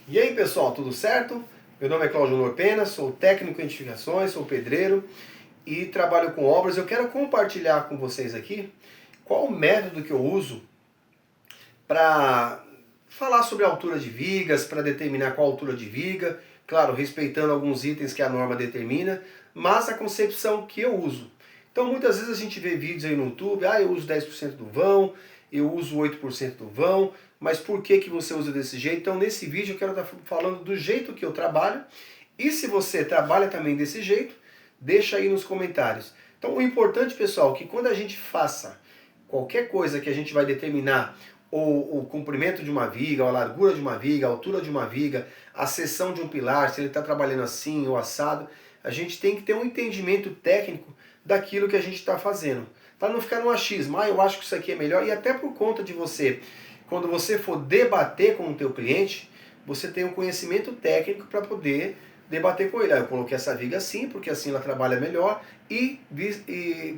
E aí pessoal, tudo certo? Meu nome é Cláudio Norpena, sou técnico em edificações, sou pedreiro e trabalho com obras. Eu quero compartilhar com vocês aqui qual o método que eu uso para falar sobre a altura de vigas, para determinar qual a altura de viga, claro, respeitando alguns itens que a norma determina, mas a concepção que eu uso. Então muitas vezes a gente vê vídeos aí no YouTube, eu uso 10% do vão, eu uso 8% do vão, mas por que você usa desse jeito? Então nesse vídeo eu quero estar falando do jeito que eu trabalho, e se você trabalha também desse jeito, deixa aí nos comentários. Então o importante, pessoal, é que quando a gente faça qualquer coisa que a gente vai determinar o comprimento de uma viga, a largura de uma viga, a altura de uma viga, a seção de um pilar, se ele está trabalhando assim ou assado, a gente tem que ter um entendimento técnico daquilo que a gente está fazendo, para não ficar no achismo, eu acho que isso aqui é melhor, e até por conta de você, quando você for debater com o teu cliente, você tem um conhecimento técnico para poder debater com ele. Eu coloquei essa viga assim, porque assim ela trabalha melhor, e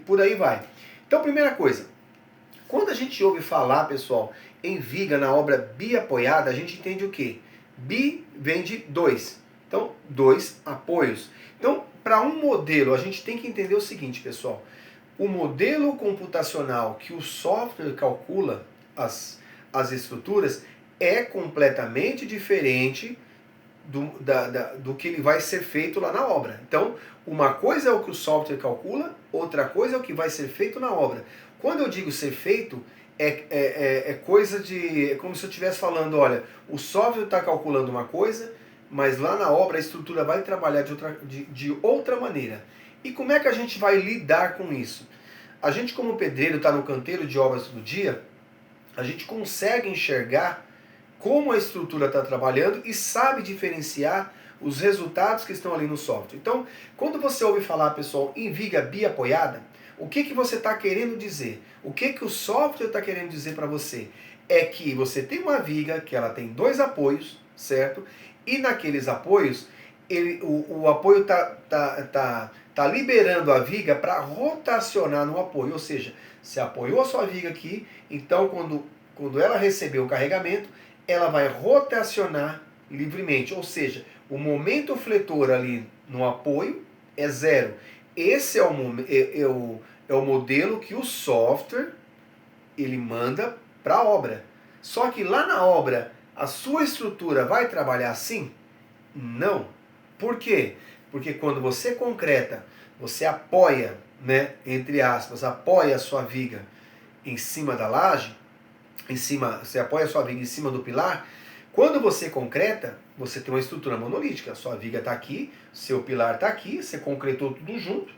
por aí vai. Então, primeira coisa, quando a gente ouve falar, pessoal, em viga na obra biapoiada, a gente entende o quê? Bi vem de dois. Então, dois apoios. Então, para um modelo, a gente tem que entender o seguinte, pessoal. O modelo computacional que o software calcula as estruturas é completamente diferente do que ele vai ser feito lá na obra. Então, uma coisa é o que o software calcula, outra coisa é o que vai ser feito na obra. Quando eu digo ser feito, é coisa de... É como se eu estivesse falando, olha, o software está calculando uma coisa, mas lá na obra a estrutura vai trabalhar de outra maneira. E como é que a gente vai lidar com isso? A gente, como pedreiro, está no canteiro de obras todo dia, a gente consegue enxergar como a estrutura está trabalhando e sabe diferenciar os resultados que estão ali no software. Então, quando você ouve falar, pessoal, em viga biapoiada, o que você está querendo dizer? O que o software está querendo dizer para você? É que você tem uma viga que ela tem dois apoios, certo? E naqueles apoios, o apoio tá liberando a viga para rotacionar no apoio. Ou seja, você apoiou a sua viga aqui, então quando ela receber o carregamento, ela vai rotacionar livremente. Ou seja, o momento fletor ali no apoio é zero. Esse é o modelo que o software ele manda para a obra. Só que lá na obra, a sua estrutura vai trabalhar assim? Não. Por quê? Porque quando você concreta, você apoia, né, entre aspas, apoia a sua viga em cima da laje, você apoia a sua viga em cima do pilar. Quando você concreta, você tem uma estrutura monolítica. A sua viga está aqui, seu pilar está aqui, você concretou tudo junto.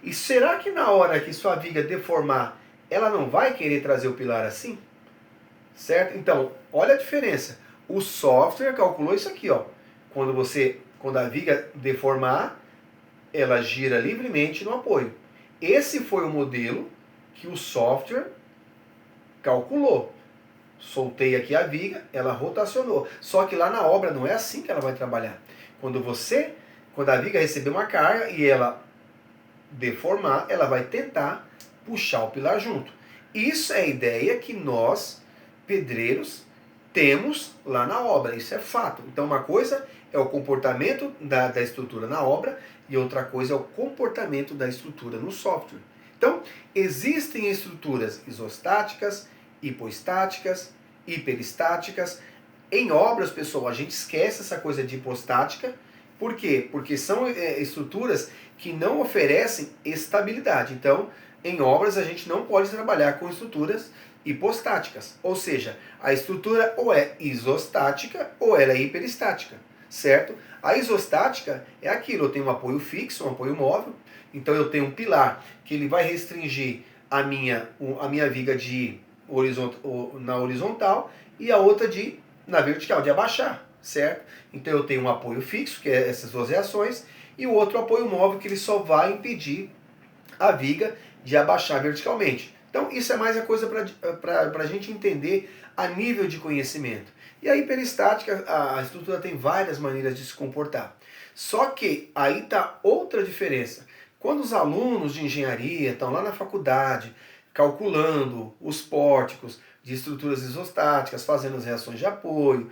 E será que na hora que sua viga deformar, ela não vai querer trazer o pilar assim? Certo? Então, olha a diferença. O software calculou isso aqui, ó. Quando a viga deformar, ela gira livremente no apoio. Esse foi o modelo que o software calculou. Soltei aqui a viga, ela rotacionou. Só que lá na obra não é assim que ela vai trabalhar. Quando a viga receber uma carga e ela deformar, ela vai tentar puxar o pilar junto. Isso é a ideia que nós, pedreiros, temos lá na obra. Isso é fato. Então uma coisa é o comportamento da estrutura na obra e outra coisa é o comportamento da estrutura no software. Então, existem estruturas isostáticas, hipostáticas, hiperestáticas. Em obras, pessoal, a gente esquece essa coisa de hipostática. Por quê? Porque são estruturas que não oferecem estabilidade. Então, em obras, a gente não pode trabalhar com estruturas hipostáticas. Ou seja, a estrutura ou é isostática ou ela é hiperestática. Certo? A isostática é aquilo, eu tenho um apoio fixo, um apoio móvel. Então eu tenho um pilar que ele vai restringir a minha viga na horizontal e a outra na vertical, de abaixar, certo? Então eu tenho um apoio fixo, que é essas duas reações, e o outro apoio móvel, que ele só vai impedir a viga de abaixar verticalmente. Então isso é mais a coisa para a gente entender a nível de conhecimento. E a hiperestática, a estrutura tem várias maneiras de se comportar. Só que aí está outra diferença. Quando os alunos de engenharia estão lá na faculdade calculando os pórticos de estruturas isostáticas, fazendo as reações de apoio,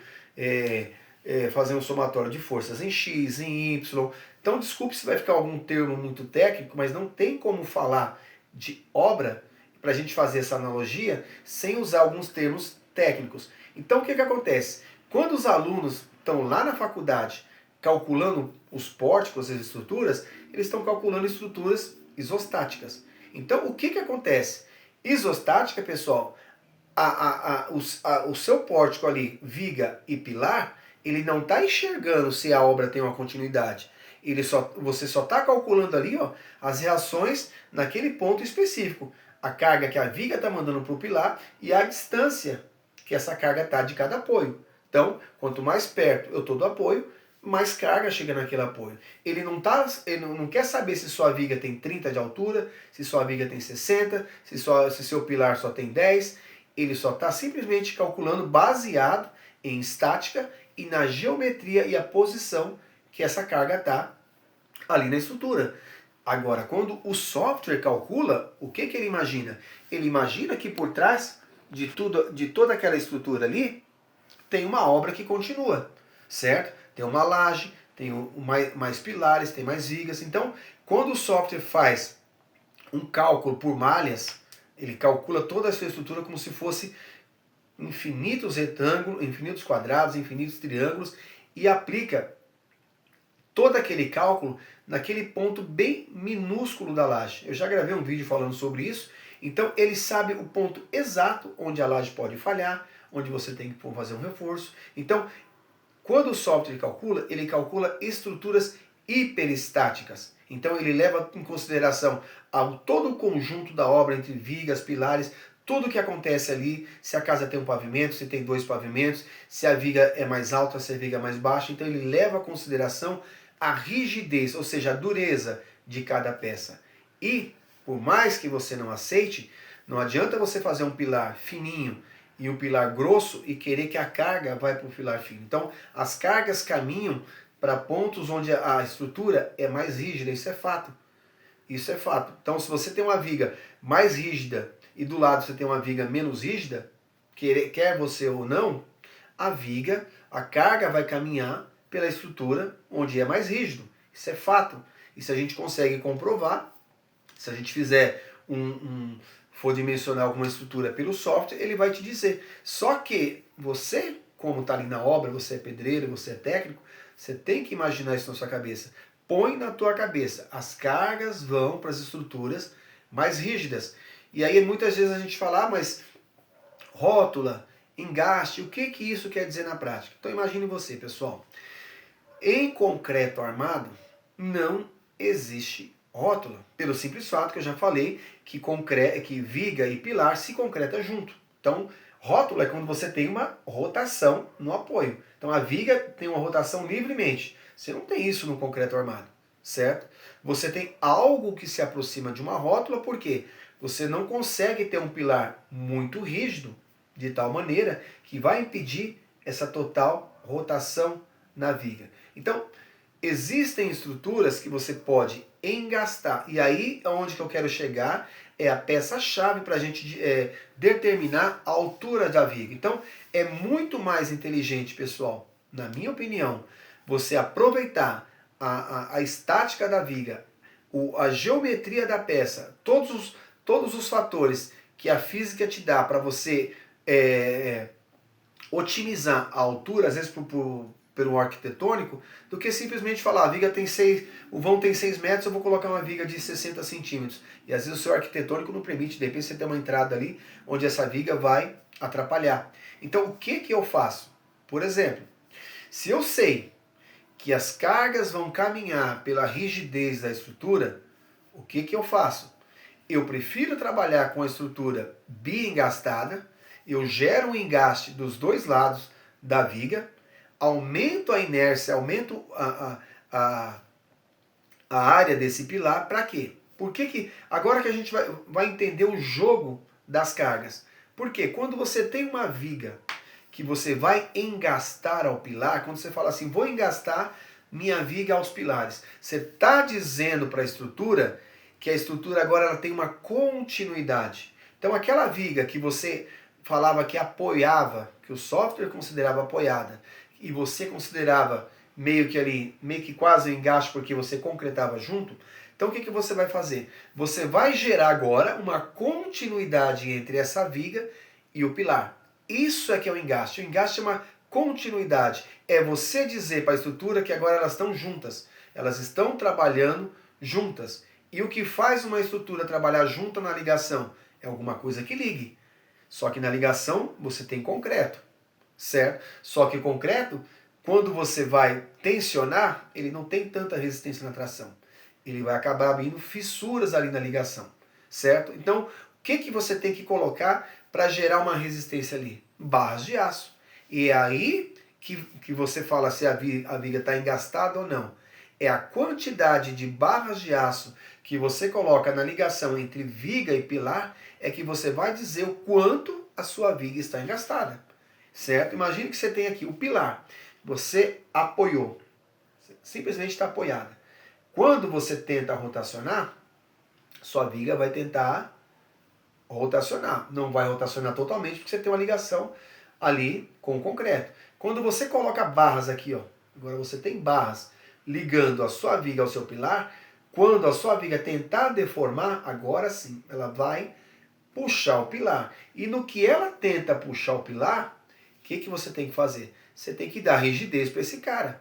fazer um somatório de forças em X, em Y. Então, desculpe se vai ficar algum termo muito técnico, mas não tem como falar de obra para a gente fazer essa analogia sem usar alguns termos técnicos. Então, o que acontece? Quando os alunos estão lá na faculdade calculando os pórticos, as estruturas, eles estão calculando estruturas isostáticas. Então, o que acontece? Isostática, pessoal, o seu pórtico ali, viga e pilar, ele não está enxergando se a obra tem uma continuidade. Você só está calculando ali, ó, as reações naquele ponto específico. A carga que a viga está mandando para o pilar e a distância que essa carga está de cada apoio. Então, quanto mais perto eu estou do apoio, mais carga chega naquele apoio. Ele não quer saber se sua viga tem 30 de altura, se sua viga tem 60, se seu pilar só tem 10. Ele só está simplesmente calculando baseado em estática e na geometria e a posição que essa carga está ali na estrutura. Agora, quando o software calcula, o que ele imagina? Ele imagina que por trás de toda aquela estrutura ali, tem uma obra que continua, certo? Tem uma laje, tem mais pilares, tem mais vigas. Então, quando o software faz um cálculo por malhas, ele calcula toda a sua estrutura como se fosse infinitos retângulos, infinitos quadrados, infinitos triângulos e aplica todo aquele cálculo naquele ponto bem minúsculo da laje. Eu já gravei um vídeo falando sobre isso. Então ele sabe o ponto exato onde a laje pode falhar, onde você tem que fazer um reforço. Então, quando o software calcula, ele calcula estruturas hiperestáticas. Então ele leva em consideração todo o conjunto da obra entre vigas, pilares, tudo o que acontece ali, se a casa tem um pavimento, se tem 2 pavimentos, se a viga é mais alta, se a viga é mais baixa. Então ele leva em consideração a rigidez, ou seja, a dureza de cada peça. E, por mais que você não aceite, não adianta você fazer um pilar fininho e um pilar grosso e querer que a carga vai para o pilar fino. Então, as cargas caminham para pontos onde a estrutura é mais rígida, isso é fato. Isso é fato. Então, se você tem uma viga mais rígida e do lado você tem uma viga menos rígida, quer você ou não, a carga vai caminhar pela estrutura onde é mais rígido. Isso é fato. Isso a gente consegue comprovar. Se a gente fizer for dimensionar alguma estrutura pelo software, ele vai te dizer. Só que você, como está ali na obra, você é pedreiro, você é técnico, você tem que imaginar isso na sua cabeça. Põe na tua cabeça, as cargas vão para as estruturas mais rígidas. E aí muitas vezes a gente fala, mas rótula, engaste, o que isso quer dizer na prática? Então imagine você, pessoal. Em concreto armado, não existe rótula, pelo simples fato que eu já falei que viga e pilar se concreta junto. Então, rótula é quando você tem uma rotação no apoio. Então, a viga tem uma rotação livremente. Você não tem isso no concreto armado, certo? Você tem algo que se aproxima de uma rótula, porque você não consegue ter um pilar muito rígido, de tal maneira que vai impedir essa total rotação na viga. Então, existem estruturas que você pode engastar. E aí é onde que eu quero chegar, é a peça-chave para a gente determinar a altura da viga. Então, é muito mais inteligente, pessoal, na minha opinião, você aproveitar a estática da viga, a geometria da peça, todos os fatores que a física te dá para você otimizar a altura, às vezes pelo arquitetônico, do que simplesmente falar, a viga tem o vão tem 6 metros, eu vou colocar uma viga de 60 centímetros. E às vezes o seu arquitetônico não permite, de repente você tem uma entrada ali, onde essa viga vai atrapalhar. Então o que eu faço? Por exemplo, se eu sei que as cargas vão caminhar pela rigidez da estrutura, o que eu faço? Eu prefiro trabalhar com a estrutura biengastada, eu gero um engaste dos dois lados da viga, aumento a inércia, aumento a área desse pilar, para quê? Agora que a gente vai entender o jogo das cargas. Porque quando você tem uma viga que você vai engastar ao pilar, quando você fala assim, vou engastar minha viga aos pilares, você está dizendo para a estrutura que a estrutura agora ela tem uma continuidade. Então aquela viga que você falava que apoiava, que o software considerava apoiada, e você considerava meio que ali, meio que quase um engaste porque você concretava junto, então o que você vai fazer? Você vai gerar agora uma continuidade entre essa viga e o pilar. Isso é que é o engaste. O engaste é uma continuidade. É você dizer para a estrutura que agora elas estão juntas. Elas estão trabalhando juntas. E o que faz uma estrutura trabalhar junto na ligação? É alguma coisa que ligue. Só que na ligação você tem concreto, certo? Só que o concreto, quando você vai tensionar, ele não tem tanta resistência na tração. Ele vai acabar abrindo fissuras ali na ligação, certo? Então, o que você tem que colocar para gerar uma resistência ali? Barras de aço. E é aí que você fala se a viga está engastada ou não. É a quantidade de barras de aço que você coloca na ligação entre viga e pilar é que você vai dizer o quanto a sua viga está engastada, certo? Imagine que você tem aqui o pilar. Você apoiou, simplesmente está apoiada. Quando você tenta rotacionar, sua viga vai tentar rotacionar. Não vai rotacionar totalmente porque você tem uma ligação ali com o concreto. Quando você coloca barras aqui, ó, agora você tem barras ligando a sua viga ao seu pilar, quando a sua viga tentar deformar, agora sim, ela vai puxar o pilar. E no que ela tenta puxar o pilar, o que você tem que fazer? Você tem que dar rigidez para esse cara.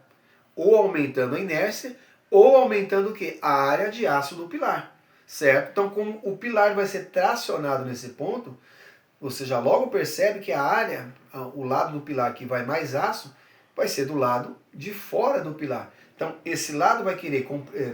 Ou aumentando a inércia, ou aumentando o quê? A área de aço do pilar. Certo? Então, como o pilar vai ser tracionado nesse ponto, você já logo percebe que a área, o lado do pilar que vai mais aço, vai ser do lado de fora do pilar. Então, esse lado vai querer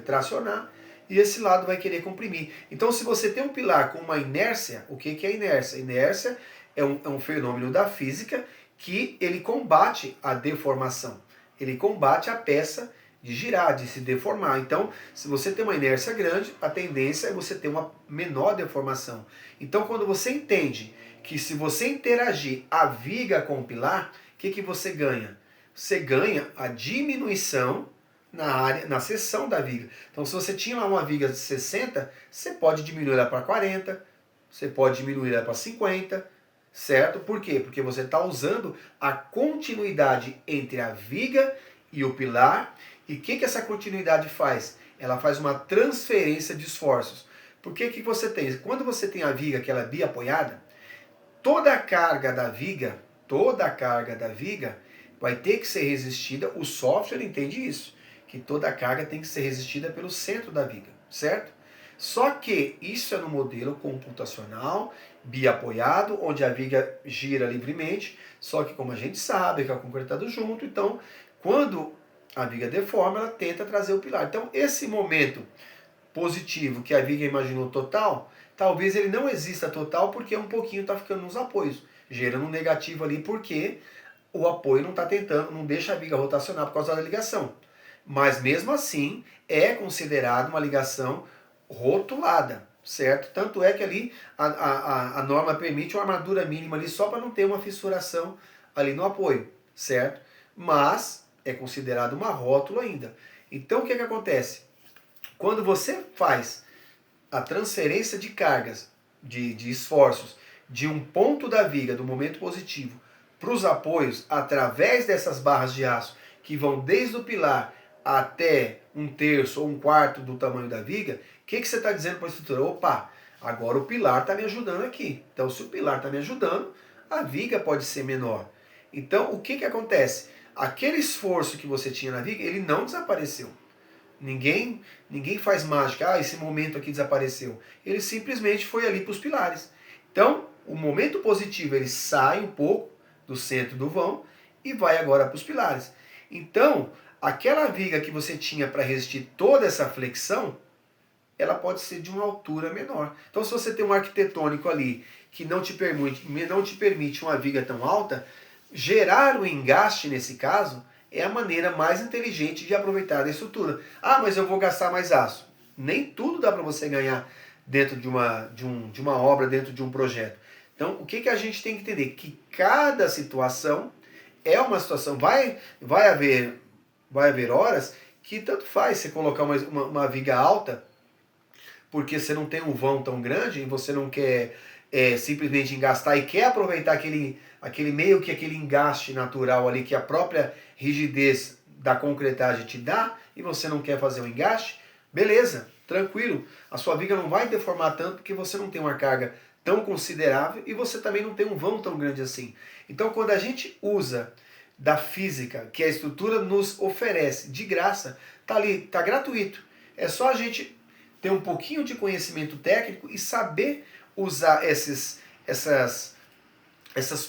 tracionar e esse lado vai querer comprimir. Então, se você tem um pilar com uma inércia, o que é inércia? Inércia é um fenômeno da física que ele combate a deformação. Ele combate a peça de girar, de se deformar. Então, se você tem uma inércia grande, a tendência é você ter uma menor deformação. Então, quando você entende que se você interagir a viga com o pilar, o que você ganha? Você ganha a diminuição na área, na seção da viga. Então, se você tinha lá uma viga de 60, você pode diminuir ela para 40, você pode diminuir ela para 50, certo? Por quê? Porque você está usando a continuidade entre a viga e o pilar. E o que essa continuidade faz? Ela faz uma transferência de esforços. Porque que você tem? Quando você tem a viga, aquela biapoiada, toda a carga da viga vai ter que ser resistida. O software entende isso, que toda a carga tem que ser resistida pelo centro da viga, certo? Só que isso é no modelo computacional, biapoiado, onde a viga gira livremente, só que como a gente sabe que é o concretado junto, então quando a viga deforma, ela tenta trazer o pilar. Então esse momento positivo que a viga imaginou total, talvez ele não exista total porque um pouquinho está ficando nos apoios, gerando um negativo ali porque o apoio não está tentando, não deixa a viga rotacionar por causa da ligação. Mas mesmo assim é considerado uma ligação rotulada, certo? Tanto é que ali a norma permite uma armadura mínima ali só para não ter uma fissuração ali no apoio, certo? Mas é considerado uma rótula ainda. Então o que acontece? Quando você faz a transferência de cargas, de esforços, de um ponto da viga, do momento positivo, para os apoios, através dessas barras de aço, que vão desde o pilar até um terço ou um quarto do tamanho da viga, o que você está dizendo para a estrutura? Opa, agora o pilar está me ajudando aqui. Então, se o pilar está me ajudando, a viga pode ser menor. Então, o que acontece? Aquele esforço que você tinha na viga, ele não desapareceu. Ninguém faz mágica, esse momento aqui desapareceu. Ele simplesmente foi ali para os pilares. Então, o momento positivo, ele sai um pouco do centro do vão e vai agora para os pilares. Então, aquela viga que você tinha para resistir toda essa flexão, ela pode ser de uma altura menor. Então, se você tem um arquitetônico ali que não te permite uma viga tão alta, gerar o engaste nesse caso é a maneira mais inteligente de aproveitar a estrutura. Ah, mas eu vou gastar mais aço. Nem tudo dá para você ganhar dentro de uma obra, dentro de um projeto. Então, o que a gente tem que entender? Que cada situação é uma situação. Vai haver horas que tanto faz você colocar uma viga alta, porque você não tem um vão tão grande e você não quer simplesmente engastar e quer aproveitar aquele meio que aquele engaste natural ali que a própria rigidez da concretagem te dá e você não quer fazer um engaste, beleza, tranquilo. A sua viga não vai deformar tanto porque você não tem uma carga tão considerável e você também não tem um vão tão grande assim. Então quando a gente usa da física que a estrutura nos oferece de graça, tá ali, tá gratuito. É só a gente ter um pouquinho de conhecimento técnico e saber usar essas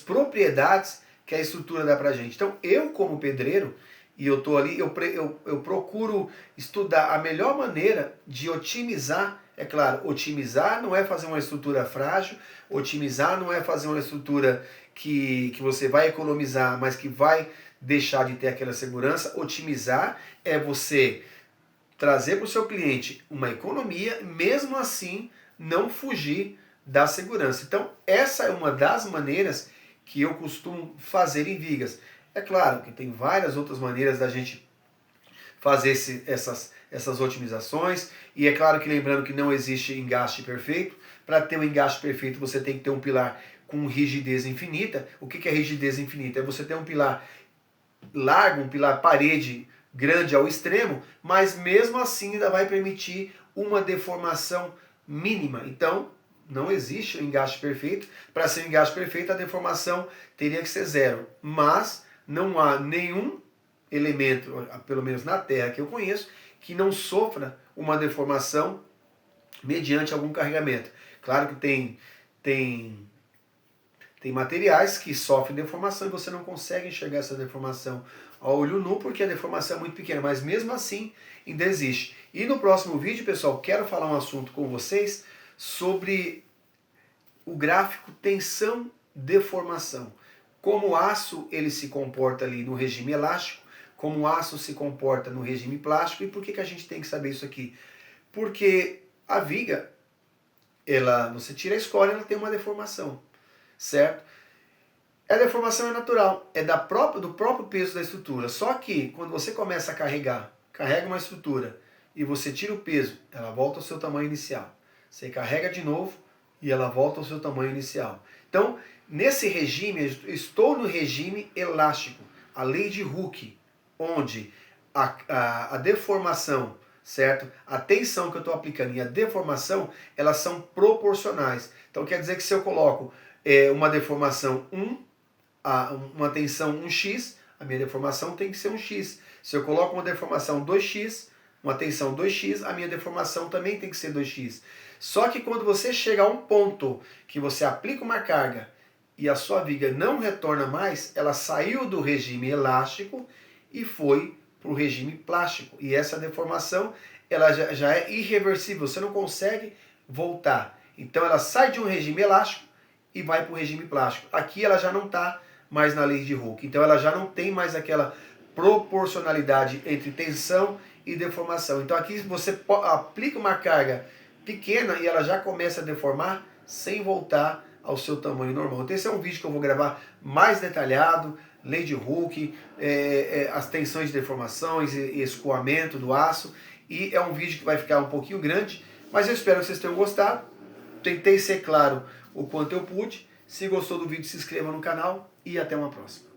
propriedades que a estrutura dá pra gente. Então eu como pedreiro, e eu tô ali, eu procuro estudar a melhor maneira de otimizar. É claro, otimizar não é fazer uma estrutura frágil, otimizar não é fazer uma estrutura que você vai economizar, mas que vai deixar de ter aquela segurança. Otimizar é você trazer para o seu cliente uma economia, mesmo assim não fugir da segurança. Então, essa é uma das maneiras que eu costumo fazer em vigas. É claro que tem várias outras maneiras da gente fazer essas otimizações, e é claro que lembrando que não existe engaste perfeito. Para ter um engaste perfeito, você tem que ter um pilar com rigidez infinita. O que é rigidez infinita? É você ter um pilar largo, um pilar parede grande ao extremo, mas mesmo assim ainda vai permitir uma deformação mínima. Então, não existe o engaste perfeito. Para ser um engaste perfeito, a deformação teria que ser zero. Mas não há nenhum elemento, pelo menos na Terra que eu conheço, que não sofra uma deformação mediante algum carregamento. Claro que tem materiais que sofrem deformação e você não consegue enxergar essa deformação ao olho nu porque a deformação é muito pequena, mas mesmo assim ainda existe. E no próximo vídeo, pessoal, quero falar um assunto com vocês sobre o gráfico tensão-deformação. Como o aço ele se comporta ali no regime elástico, como o aço se comporta no regime plástico, e por que a gente tem que saber isso aqui? Porque a viga, você tira a escória, ela tem uma deformação, certo? A deformação é natural, é do próprio peso da estrutura. Só que quando você começa a carrega uma estrutura e você tira o peso, ela volta ao seu tamanho inicial. Você carrega de novo e ela volta ao seu tamanho inicial. Então, nesse regime, estou no regime elástico, a lei de Hooke, onde a deformação, certo? A tensão que eu estou aplicando e a deformação, elas são proporcionais. Então quer dizer que se eu coloco uma deformação 1, uma tensão 1x, a minha deformação tem que ser 1x. Se eu coloco uma deformação 2x, uma tensão 2x, a minha deformação também tem que ser 2x. Só que quando você chega a um ponto que você aplica uma carga e a sua viga não retorna mais, ela saiu do regime elástico e foi para o regime plástico. E essa deformação ela já é irreversível, você não consegue voltar. Então ela sai de um regime elástico e vai para o regime plástico. Aqui ela já não está mais na lei de Hooke. Então ela já não tem mais aquela proporcionalidade entre tensão e deformação. Então aqui você aplica uma carga pequena e ela já começa a deformar sem voltar ao seu tamanho normal. Então esse é um vídeo que eu vou gravar mais detalhado, lei de Hooke, as tensões de deformações e escoamento do aço. E é um vídeo que vai ficar um pouquinho grande, mas eu espero que vocês tenham gostado. Tentei ser claro o quanto eu pude. Se gostou do vídeo, se inscreva no canal e até uma próxima.